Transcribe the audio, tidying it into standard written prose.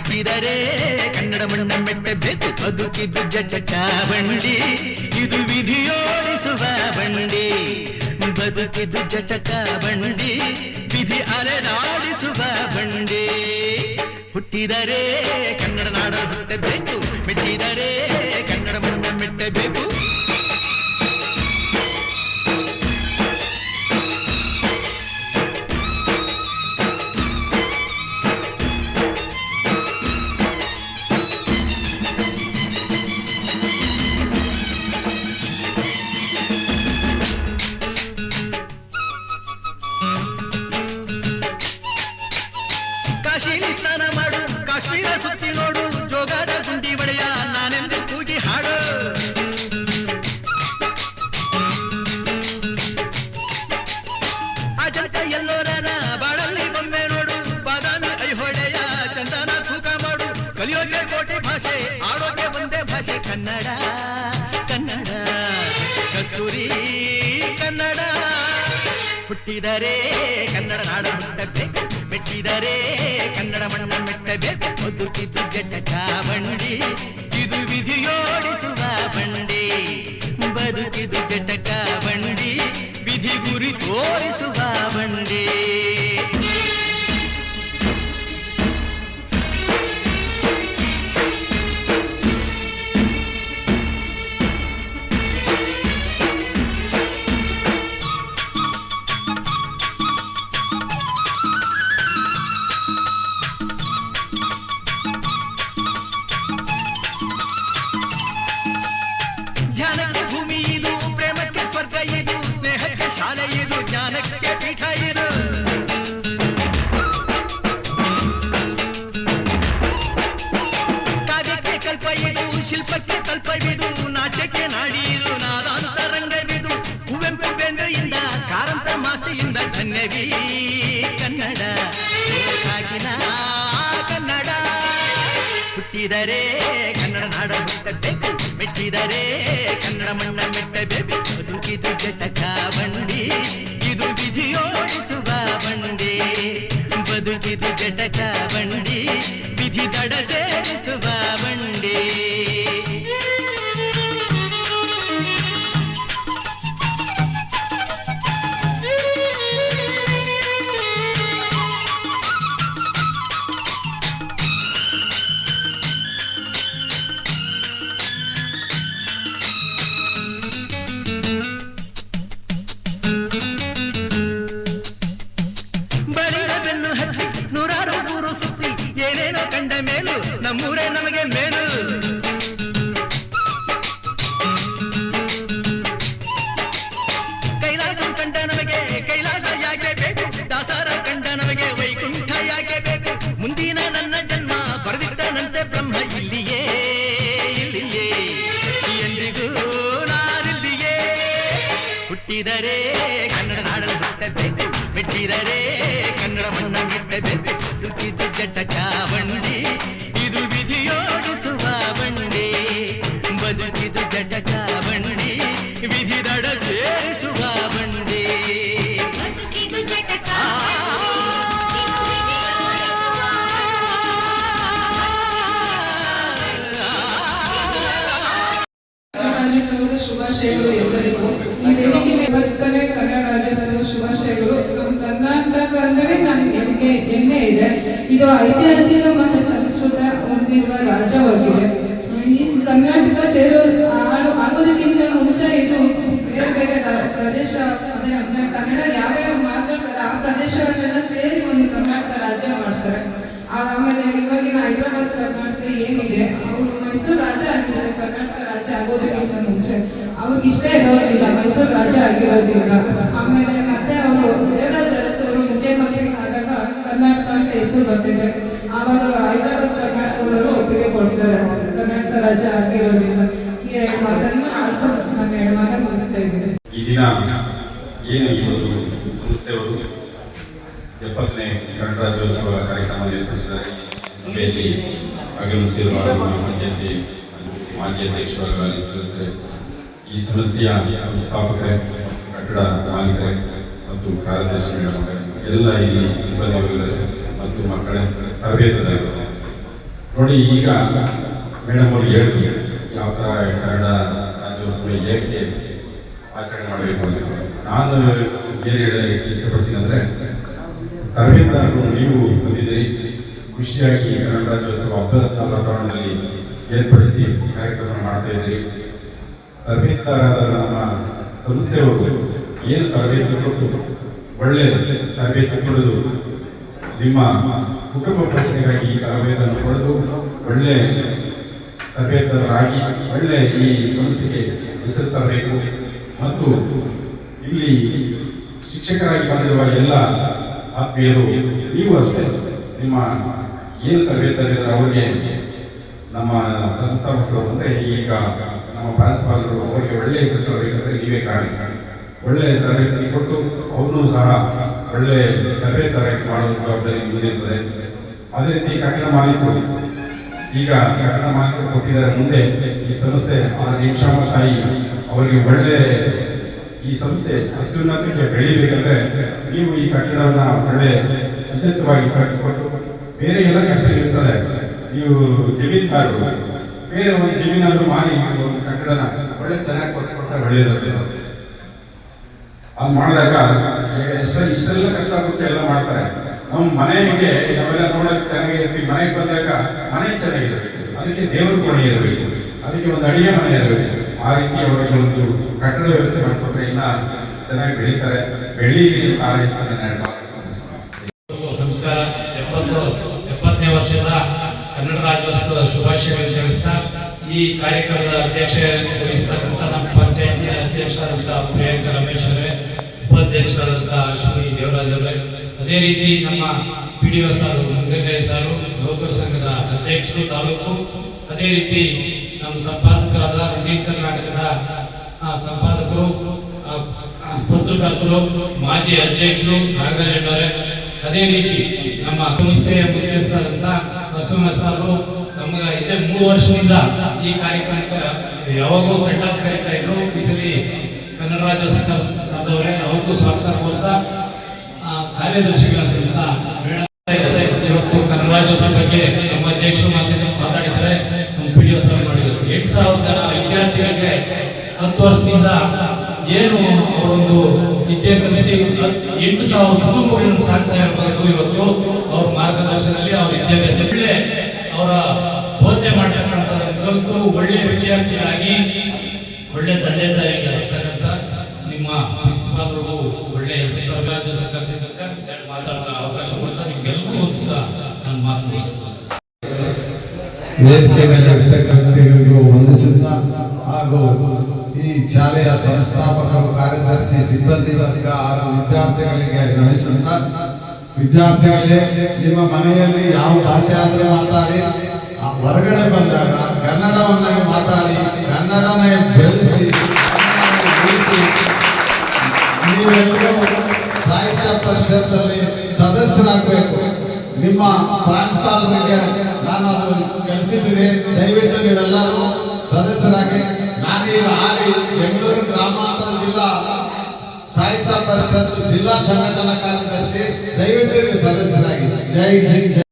ಮೆಟ್ಟಿದರೆ ಕನ್ನಡ ಮಣ್ಣ ಮೆಟ್ಟಬೇಕು. ಬದುಕಿದ್ದು ಜಟಕ ಬಂಡಿ, ಇದು ವಿಧಿಯೋಡಿಸುವ ಬಂಡಿ. ಬದುಕಿದ್ದು ಜಟಕ ಬಂಡಿ, ವಿಧಿ ಅಲೆದಾಡಿಸುವ ಬಂಡಿ. ಹುಟ್ಟಿದರೆ ಕನ್ನಡ ನಾಡ ಹುಟ್ಟಬೇಕು, ಮೆಟ್ಟಿದರೆ ಕನ್ನಡ ಮಣ್ಣ ಮೆಟ್ಟಬೇಕು. ಕಾಶಿಲಿ ಸ್ನಾನ ಮಾಡು, ಕಾಶ್ಮೀರ ಸುತ್ತಿ ನೋಡು, ಜೋಗದ ಗುಂಡಿ ಬಡೆಯ ನಾನೆಂದು ಕೂಗಿ ಹಾಡು. ಅಜಂತ ಎಲ್ಲೋರನ ಬಾಳಲ್ಲಿ ಬೊಮ್ಮೆ ನೋಡು, ಬಾದಾಮಿ ಐಹೊಳೆಯ ಚಂದನ ತೂಕ ಮಾಡು. ಕಲಿಯೋಕೆ ಕೋಟಿ ಭಾಷೆ, ಆಡೋಕೆ ಒಂದೇ ಭಾಷೆ ಕನ್ನಡ. ಕನ್ನಡ ಕಸ್ತೂರಿ ಕನ್ನಡ. ಹುಟ್ಟಿದರೆ ಕನ್ನಡ ನಾಡ ಹುಟ್ಟಬೇಕು, ಮೆಟ್ಟಿದರೆ ಕನ್ನಡ ಮಣ್ಣ ಮೆಟ್ಟಬೇಕು. ಬದುಕಿದ್ದು ಜಟಕ ಬಂಡಿ, ಇದು ವಿಧಿಯೋಡಿಸುವ ಬಂಡಿ. ಬದುಕಿದ್ದು ಜಟಕ ಬಂಡಿ, ವಿಧಿ ಗುರಿ ತೋರಿಸುವ ಬಂಡಿ. ಧ್ಯಾನಕ್ಕೆ ಭೂಮಿ ಇದು, ಪ್ರೇಮಕ್ಕೆ ಸ್ವರ್ಗ ಇದು, ಸ್ನೇಹಕ್ಕೆ ಶಾಲೆ ಇದು, ಜ್ಞಾನಕ್ಕೆ ಪೀಠ ಇದು. ಕಾವ್ಯಕ್ಕೆ ಕಲ್ಪ ಇದು, ಶಿಲ್ಪಕ್ಕೆ ಕಲ್ಪವಿದು, ನಾಟ್ಯಕ್ಕೆ ನಾಡಿ ಇದು, ನಾದಾಂತರಂಗವಿದು. ಕುವೆಂಪು ಬೇಂದ್ರೆಯಿಂದ ಕಾರಂತ ಮಾಸ್ತಿಯಿಂದ ಧನ್ಯವೀ ಕನ್ನಡ. ಸಾಗಿನ ಕನ್ನಡ. ಹುಟ್ಟಿದರೆ ಕನ್ನಡ ನಾಡ ಹುಟ್ಟಬೇಕು, ಮೆಟ್ಟಿದರೆ ಕನ್ನಡ ಮಣ್ಣ ಮೆಟ್ಟಬೇಕು. ಬದುಕಿದು ಜಟಕ ಬಂಡಿ, ಇದು ವಿಧಿಯೋಡಿಸುವ ಬಂಡಿ. ಬದುಕಿದು ಜಟಕ ಬಂಡಿ, ವಿಧಿ ದಡ ಸೇರಿಸುವ ಬಂಡಿ. ನೂರಾರು ಊರು ಸುತ್ತಿ ಏನೇನೋ ಕಂಡ ಮೇಲು, ನಮ್ಮೂರೇ ನಮಗೆ ಮೇಲು. ಕೈಲಾಸ ಕಂಡ ನಮಗೆ ಕೈಲಾಸ ಯಾಕೆ ಬೇಕು, ದಾಸರ ಕಂಡ ನಮಗೆ ವೈಕುಂಠ ಯಾಕೆ ಬೇಕು. ಮುಂದಿನ ನನ್ನ ಜನ್ಮ ಬರೆದಿಟ್ಟನಂತೆ ಬ್ರಹ್ಮ ಇಲ್ಲಿಯೇ ಇಲ್ಲಿಯೇ, ಎಂದಿಗೂ ನಾನಿಲ್ಲಿಯೇ. ಹುಟ್ಟಿದರೆ ಕನ್ನಡ ನಾಡಲು ಹುಟ್ಟಬೇಕು, ಮೆಟ್ಟಿದರೆ ಕನ್ನಡ ಮಣ್ಣ ಮೆಟ್ಟಬೇಕು. ಬದುಕಿದ್ದು ಜಟಕ ಬಂಡಿ, ಇದು ವಿಧಿಯೋಡಿಸುವ ಬಂಡಿ. ಬದುಕಿದ್ದು ಜಟಕ ಬಂಡಿ, ವಿಧಿ ದಡ ಸೇರಿಸುವ ಬಂಡಿ. ಶುಭಾಶಯಗಳು ಎಲ್ಲರಿಗೂ. ಈ ವೇದಿಕೆ ಇವತ್ತನೇ ಕನ್ನಡ ರಾಜ್ಯೋತ್ಸವ ಶುಭಾಶಯಗಳು. ನಮ್ಮ ಕರ್ನಾಟಕ ಅಂದ್ರೆ ನಮ್ಗೆ ಹೆಮ್ಮೆ ಇದೆ. ಇದು ಐತಿಹಾಸಿಕ ಮತ್ತು ಸಂಸ್ಕೃತ ಹೊಂದಿರುವ ರಾಜ್ಯವಾಗಿದೆ. ಈ ಕರ್ನಾಟಕ ಆಗೋದಕ್ಕಿಂತ ಮುಂಚೆ ಇದು ಬೇರೆ ಬೇರೆ ಪ್ರದೇಶ, ಅಂದ್ರೆ ಕನ್ನಡ ಯಾವ್ಯಾವ ಮಾತಾಡ್ತಾರೆ ಆ ಪ್ರದೇಶವನ್ನೆಲ್ಲ ಸೇರಿ ಒಂದು ಕರ್ನಾಟಕ ರಾಜ್ಯ ಮಾಡ್ತಾರೆ. ಆಮೇಲೆ ಇವಾಗಿನ ಹೈದರಾಬಾದ್ ಕರ್ನಾಟಕ ಏನಿದೆ, ಅವರು ಮೈಸೂರು ರಾಜ್ಯ ಆಗಿದ್ದಾರೆ. ಕರ್ನಾಟಕ ರಾಜ್ಯ ಆಗೋದಕ್ಕಿಂತ ಮುಂಚೆ ಅವ್ರಿಗೆ ಇಷ್ಟ ಇರೋದಿಲ್ಲ, ಮೈಸೂರು ರಾಜ್ಯ ಆಗಿರೋದಿಲ್ಲ. ಆಮೇಲೆ ಮತ್ತೆ ಅವರು ದೇವರಾಜ ಅರಸರು ಮುಖ್ಯಮಂತ್ರಿ ಆದಾಗ ಕರ್ನಾಟಕ ಅಂತ ಹೆಸರು ಬರ್ತಿದೆ. ಆವಾಗ ಹೈದರಾಬಾದ್ ಕರ್ನಾಟಕದವರು ಒಪ್ಪಿಗೆ ಕೊಡ್ತಾರೆ, ಕರ್ನಾಟಕ ರಾಜ್ಯ ಆಗಿರೋದಿಲ್ಲ. ಈ ಎರಡು ಮಾತನ್ನ ಆಡ್ಕೊಂಡು ನಾನು ಎರಡು ಮಾತನ್ನು ಮುಗಿಸ್ತಾ ಇದ್ದೀನಿ. ಈ ದಿನ ಏನು ಈ ಒಂದು ಸಂಸ್ಥೆಯವರು 70ನೇ ಕನ್ನಡ ರಾಜ್ಯೋತ್ಸವ ಕಾರ್ಯಕ್ರಮ ಏರ್ಪಡಿಸಿದ್ದಾರೆ. ಸಭೆಯಲ್ಲಿ ಆಗಮಿಸಿರುವ ಮಾಜಿ ಅಧ್ಯಕ್ಷರಾದ ಸದಸ್ಯರೇ, ಈ ಸಂಸ್ಥೆಯ ಸಂಸ್ಥಾಪಕರೇ, ಕಟ್ಟಡ ಮಾಲೀಕರೇ ಮತ್ತು ಕಾರ್ಯದರ್ಶಿಗಳ ಎಲ್ಲ ಇಲ್ಲಿ ಸಿಬ್ಬಂದಿಗಳಿದ್ದಾರೆ ಮತ್ತು ಮಕ್ಕಳ ತರಬೇತುದಾರರು, ನೋಡಿ ಈಗ ಮೇಡಮ್ ಅವರು ಹೇಳಿದ್ರು ಯಾವ ಥರ ಕನ್ನಡ ರಾಜ್ಯೋತ್ಸವ ಏಕೆ ಆಚರಣೆ ಮಾಡಬೇಕು ಅಂತ. ನಾನು ಏನು ಹೇಳಕ್ಕೆ ಇಷ್ಟಪಡ್ತೀನಿ ಅಂದರೆ, ತರಬೇತುದಾರರು ನೀವು ಬಂದಿದ್ದೀರಿ, ಖುಷಿಯಾಗಿ ಕನ್ನಡ ರಾಜ್ಯೋತ್ಸವ ಹಬ್ಬದ ವಾತಾವರಣದಲ್ಲಿ ಏರ್ಪಡಿಸಿ ಕಾರ್ಯಕ್ರಮ ಮಾಡ್ತಾ ಇದ್ದೀರಿ. ತರಬೇತುದಾರರಾದ ನಮ್ಮ ಸಂಸ್ಥೆಯವರು ಏನು ತರಬೇತಿ ಕೊಟ್ಟು ಒಳ್ಳೆಯ ತರಬೇತಿ ಪಡೆದು ನಿಮ್ಮ ಕುಟುಂಬ ಪೋಷಣೆಗಾಗಿ ಈ ತರಬೇತಿಯನ್ನು ಪಡೆದು ಒಳ್ಳೆ ತರಬೇತರಾಗಿ ಒಳ್ಳೆ ಈ ಸಂಸ್ಥೆಗೆ ಹೆಸರು ತರಬೇಕು. ಮತ್ತು ಇಲ್ಲಿ ಶಿಕ್ಷಕರಾಗಿ ಬಂದಿರುವ ಎಲ್ಲ ಆತ್ಮೀಯರು ನೀವು ಅಷ್ಟೇ ನಿಮ್ಮ ಏನು ತರಬೇತಿ ಅವರಿಗೆ ನಮ್ಮ ಸಂಸ್ಥಾಪಕರು ಅಂದರೆ ಈಗ ನಮ್ಮ ಪ್ರಾಂಶುಪಾಲರು ಅವರಿಗೆ ಒಳ್ಳೆಯ ಹೆಸರು ತರಬೇಕಂದ್ರೆ ನೀವೇ ಕಾರಣ. ಒಳ್ಳೆ ತರಬೇತಿ ಕೊಟ್ಟು ಅವ್ರನ್ನೂ ಸಹ ಒಳ್ಳೆ ತರಬೇತಿ ಮಾಡುವ ಜವಾಬ್ದಾರಿ ಮುಂದಿರ್ತದೆ. ಅದೇ ರೀತಿ ಕಟ್ಟಡ ಮಾಲೀಕರು ಈಗ ಕಟ್ಟಡ ಮಾಲೀಕರು ಕೊಟ್ಟಿದ್ದಾರೆ. ಮುಂದೆ ಈ ಸಂಸ್ಥೆ ನಿಮಿಷಾಮ ತಾಯಿ ಅವರಿಗೆ ಒಳ್ಳೆ ಈ ಸಂಸ್ಥೆ ಅತ್ಯುನ್ನತಕ್ಕೆ ಬೆಳೀಬೇಕಂದ್ರೆ ನೀವು ಈ ಕಟ್ಟಡವನ್ನು ಒಳ್ಳೆ ಸುಸಜ್ಜಿತವಾಗಿ ಕಳಿಸಿಕೊಟ್ಟು, ಬೇರೆ ಎಲ್ಲ ಕಷ್ಟ ಇರ್ತದೆ, ನೀವು ಜಮೀನ್ದಾರರು ಬೇರೆ ಒಂದು ಜಮೀನಾದ್ರು ಮಾರಿ ಒಂದು ಕಟ್ಟಡನ ಒಳ್ಳೆ ಚೆನ್ನಾಗಿ ಕೊಟ್ಟರೆ ಒಳ್ಳೆಯದು. ಅದು ಮಾಡಿದಾಗ ಇಷ್ಟೆಲ್ಲ ಕಷ್ಟಪಟ್ಟು ಎಲ್ಲ ಮಾಡ್ತಾರೆ. ನಮ್ಮ ಮನೆಗೆ ನಾವೆಲ್ಲ ನೋಡೋಕೆ ಚೆನ್ನಾಗಿರ್ತೀವಿ, ಮನೆಗೆ ಬಂದಾಗ ಮನೆ ಚೆನ್ನಾಗಿರಬೇಕು, ಅದಕ್ಕೆ ದೇವರು ಕೋಣೆ ಇರಬೇಕು, ಅದಕ್ಕೆ ಒಂದು ಅಡಿಗೆ ಮನೆ ಇರಬೇಕು. ಆ ರೀತಿ ಅವರಿಗೆ ಒಂದು ಕಟ್ಟಡ ವ್ಯವಸ್ಥೆ ಮಾಡಿಸ್ಕೊಂಡ್ರೆ ಇನ್ನ ಚೆನ್ನಾಗಿ ಬೆಳೀತಾರೆ. ಬೆಳೀಲಿ ನಮಸ್ಕಾರ. 70ನೇ ವರ್ಷದ ಕನ್ನಡ ರಾಜ್ಯೋತ್ಸವದ ಶುಭಾಶಯಗಳು ತಿಳಿಸ್ತಾ, ಈ ಕಾರ್ಯಕ್ರಮದ ಅಧ್ಯಕ್ಷತೆ ವಹಿಸತಕ್ಕಂಥ ನಮ್ಮ ಪಂಚಾಯತಿ ಅಧ್ಯಕ್ಷರಾದಂತಹ ಪ್ರಿಯಾಂಕ ರಮೇಶ್ ಅವರೇ, ಉಪಾಧ್ಯಕ್ಷರಾದಂತಹ ಶ್ರೀ ದೇವರಾಜ್ ಅವರೇ, ಅದೇ ರೀತಿ ನಮ್ಮ PDO ಸಾರು ಮಂಗಯ್ಯ ಸಾರು, ನೌಕರ ಸಂಘದ ಅಧ್ಯಕ್ಷರು ತಾಲೂಕು, ಅದೇ ರೀತಿ ನಮ್ಮ ಸಂಪಾದಕರಾದ ವಿಜಯ್ ಕರ್ನಾಟಕದ ಸಂಪಾದಕರು, ಪತ್ರಕರ್ತರು, ಮಾಜಿ ಅಧ್ಯಕ್ಷರು ನಾಗರಾಜಣ್ಣವರೇ, ಅದೇ ರೀತಿ ನಮ್ಮ ಸಂಸ್ಥೆಯ ಮುಖ್ಯಸ್ಥರಾದಂಥ ನರಸಿಂಹ ಸಾರು ನಮಗೆ ಇದೇ 3 ವರ್ಷದಿಂದ ಈ ಕಾರ್ಯಕ್ರಮಕ್ಕೆ ಯಾವಾಗೂ ಸೆಟ್ ಆಫ್ ಕರೀತಾ ಇದ್ರು. ಈ ಸಲ ಕನ್ನಡ ರಾಜ್ಯೋತ್ಸವ ತಂದವರೇ ಅವ್ರಿಗೂ ಸ್ವಾಗತ ಕೋರ್ತಾ, ಕಾರ್ಯದರ್ಶಿಗಳಾದಂಥ ಇವತ್ತು ಕನ್ನಡ ರಾಜ್ಯೋತ್ಸವ ಬಗ್ಗೆ ನಮ್ಮ ಅಧ್ಯಕ್ಷರು ಮಾತಾಡಿದ್ದಾರೆ, ನಮ್ಮ PDO ಸಾರು ಮಾಡಿದ್ದಾರೆ. 8,000 ಜನ ವಿದ್ಯಾರ್ಥಿಗಳಿಗೆ 10 ವರ್ಷದಿಂದ ಏನು ಅವರೊಂದು ವಿದ್ಯೆ ಕಲಿಸಿ 8,000 ಕುಟುಂಬಗಳನ್ನು ಸಾಕ್ತಾ ಇರಬಹುದು. ಇವತ್ತು ಅವ್ರ ಮಾರ್ಗದರ್ಶನದಲ್ಲಿ ಅವ್ರ ವಿದ್ಯಾಭ್ಯಾಸ ಒಳ್ಳೆ ಅವರ ಬೋಧನೆ ಮಾಡ್ತಕ್ಕಂಥದ್ದು ಕಲಿತು ಒಳ್ಳೆ ವಿದ್ಯಾರ್ಥಿಯಾಗಿ ಒಳ್ಳೆ ತಂದೆ ತಾಯಿಗೆ ಸಿಗ್ತಕ್ಕಂಥ ನಿಮ್ಮ ಪ್ರಿನ್ಸಿಪಾಲ್ರಿಗೂ ಒಳ್ಳೆ ಮಾತಾಡೋ ಅವಕಾಶ ಕೊಡ್ತಾ ನಿಮ್ಗೆಲ್ಲರಿಗೂ ಒಂದ್ಸಲ ನಾನು ಮಾತನಾಡ್ತೀನಿ. ವೇದಿಕೆ ಮೇಲೆ ಇರ್ತಕ್ಕಂಥವರಿಗೂ ವಂದಿಸುತ್ತಾ, ಹಾಗೂ ಈ ಶಾಲೆಯ ಸಂಸ್ಥಾಪಕರು, ಕಾರ್ಯದರ್ಶಿ, ಸಿಬ್ಬಂದಿ ವರ್ಗ ಹಾಗೂ ವಿದ್ಯಾರ್ಥಿಗಳಿಗೆ ನಮಿಸುತ್ತಾ, ವಿದ್ಯಾರ್ಥಿಗಳೇ, ನಿಮ್ಮ ಮನೆಯಲ್ಲಿ ಯಾವ ಭಾಷೆ ಆದರೂ ಮಾತಾಡಿ, ಹೊರಗಡೆ ಬಂದಾಗ ಕನ್ನಡವನ್ನಾಗಿ ಮಾತಾಡಿ, ಕನ್ನಡನೇ ಬೆಳೆಸಿ, ನೀವೆಲ್ಲರೂ ಸಾಹಿತ್ಯ ಪರಿಷತ್ತಲ್ಲಿ ಸದಸ್ಯರಾಗಬೇಕು. ನಿಮ್ಮ ಪ್ರಾಂಶುಪಾಲರಿಗೆ ನಾನು ಅದು ಕಳಿಸಿದ್ದೀನಿ, ದಯವಿಟ್ಟು ನೀವೆಲ್ಲರೂ ಸದಸ್ಯರಾಗಿ. ನಾನೀಗ ಬೆಂಗಳೂರು ಗ್ರಾಮಾಂತರ ಜಿಲ್ಲಾ ಸಾಹಿತ್ಯ ಪರಿಷತ್ ಜಿಲ್ಲಾ ಸಂಘಟನಾ ಕಾರ್ಯದರ್ಶಿ, ದಯವಿಟ್ಟು ನೀವು ಸದಸ್ಯರಾಗಿ. ಜೈ ಹಿಂದ್.